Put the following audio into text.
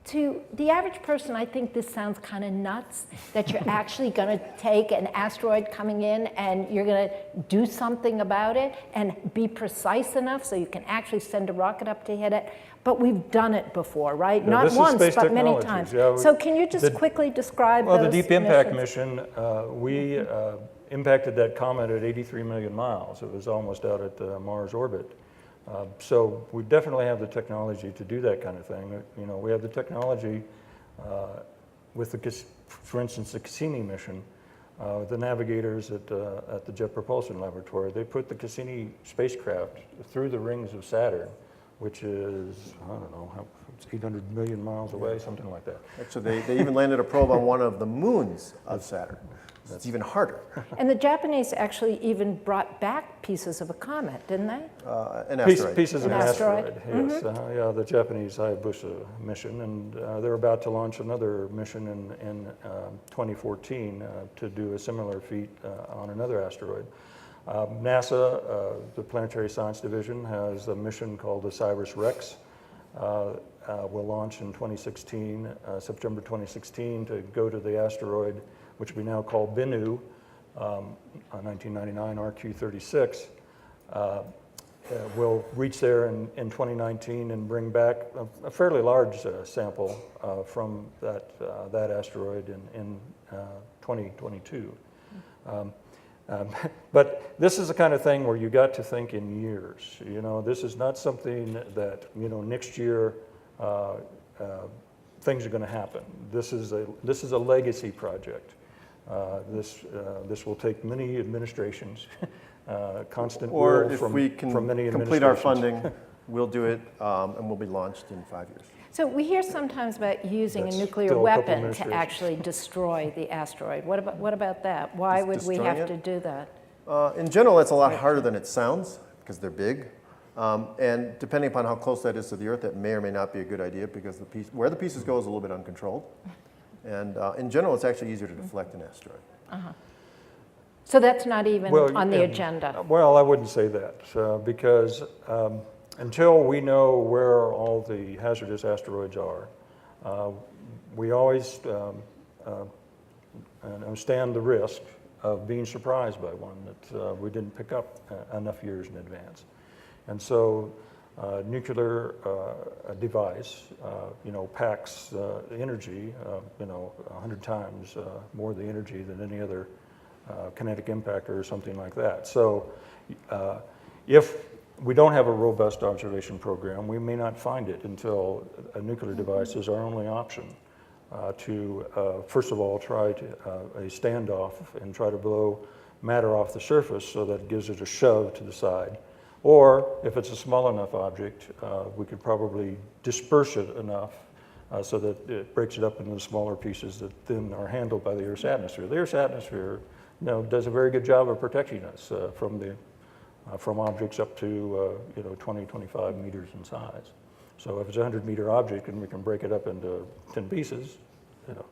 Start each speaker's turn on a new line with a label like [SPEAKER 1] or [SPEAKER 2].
[SPEAKER 1] To the average person, I think this sounds kind of nuts, that you're actually going to take an asteroid coming in and you're going to do something about it and be precise enough so you can actually send a rocket up to hit it. But we've done it before, right?
[SPEAKER 2] Yeah,
[SPEAKER 1] not once, but many
[SPEAKER 2] technologies.
[SPEAKER 1] times.
[SPEAKER 2] Yeah,
[SPEAKER 1] so can you just quickly describe those
[SPEAKER 2] the Deep Impact
[SPEAKER 1] missions?
[SPEAKER 2] mission, we impacted that comet at 83 million miles. It was almost out at Mars orbit. So we definitely have the technology to do that kind of thing. You know, we have the technology with for instance, the Cassini mission. The navigators at the Jet Propulsion Laboratory, they put the Cassini spacecraft through the rings of Saturn, which is, I don't know, it's 800 million miles away, something like that.
[SPEAKER 3] Actually, they even landed a probe on one of the moons of Saturn. That's even harder.
[SPEAKER 1] And the Japanese actually even brought back pieces of a comet, didn't they?
[SPEAKER 3] An asteroid.
[SPEAKER 2] Pieces of an asteroid, yes.
[SPEAKER 1] Mm-hmm.
[SPEAKER 2] Yeah, the Japanese Hayabusa mission, and they're about to launch another mission in 2014 to do a similar feat on another asteroid. NASA, the Planetary Science Division, has a mission called the Osiris-Rex. Will launch in 2016, September 2016, to go to the asteroid, which we now call Bennu, 1999 RQ-36. Will reach there in 2019 and bring back a fairly large sample from that asteroid in 2022. But this is the kind of thing where you got to think in years. You know, this is not something that, you know, next year things are going to happen. This is a legacy project. This will take many administrations, constant
[SPEAKER 3] or
[SPEAKER 2] will
[SPEAKER 3] if
[SPEAKER 2] from,
[SPEAKER 3] we can
[SPEAKER 2] from many
[SPEAKER 3] complete our
[SPEAKER 2] administrations.
[SPEAKER 3] funding, we'll do it, and we'll be launched in 5 years.
[SPEAKER 1] So we hear sometimes about using
[SPEAKER 2] That's
[SPEAKER 1] a nuclear
[SPEAKER 2] still a couple
[SPEAKER 1] weapon to
[SPEAKER 2] administrations.
[SPEAKER 1] actually destroy the asteroid. What about that? Why would we
[SPEAKER 3] destroying
[SPEAKER 1] have
[SPEAKER 3] it?
[SPEAKER 1] to do that?
[SPEAKER 3] In general, it's a lot harder than it sounds because they're big. And depending upon how close that is to the Earth, that may or may not be a good idea because where the pieces go is a little bit uncontrolled. And in general, it's actually easier to deflect an asteroid.
[SPEAKER 1] So that's not even on the agenda.
[SPEAKER 2] Well, I wouldn't say that because until we know where all the hazardous asteroids are, we always stand the risk of being surprised by one that we didn't pick up enough years in advance. And so nuclear device, you know, packs energy, you know, 100 times more the energy than any other kinetic impactor or something like that. So if we don't have a robust observation program, we may not find it until a nuclear device is our only option to, first of all, try to, a standoff and try to blow matter off the surface so that it gives it a shove to the side. Or if it's a small enough object, we could probably disperse it enough so that it breaks it up into smaller pieces that then are handled by the Earth's atmosphere. The Earth's atmosphere, you know, does a very good job of protecting us from objects up to you know, 20, 25 meters in size. So if it's a 100-meter object and we can break it up into 10 pieces, you know,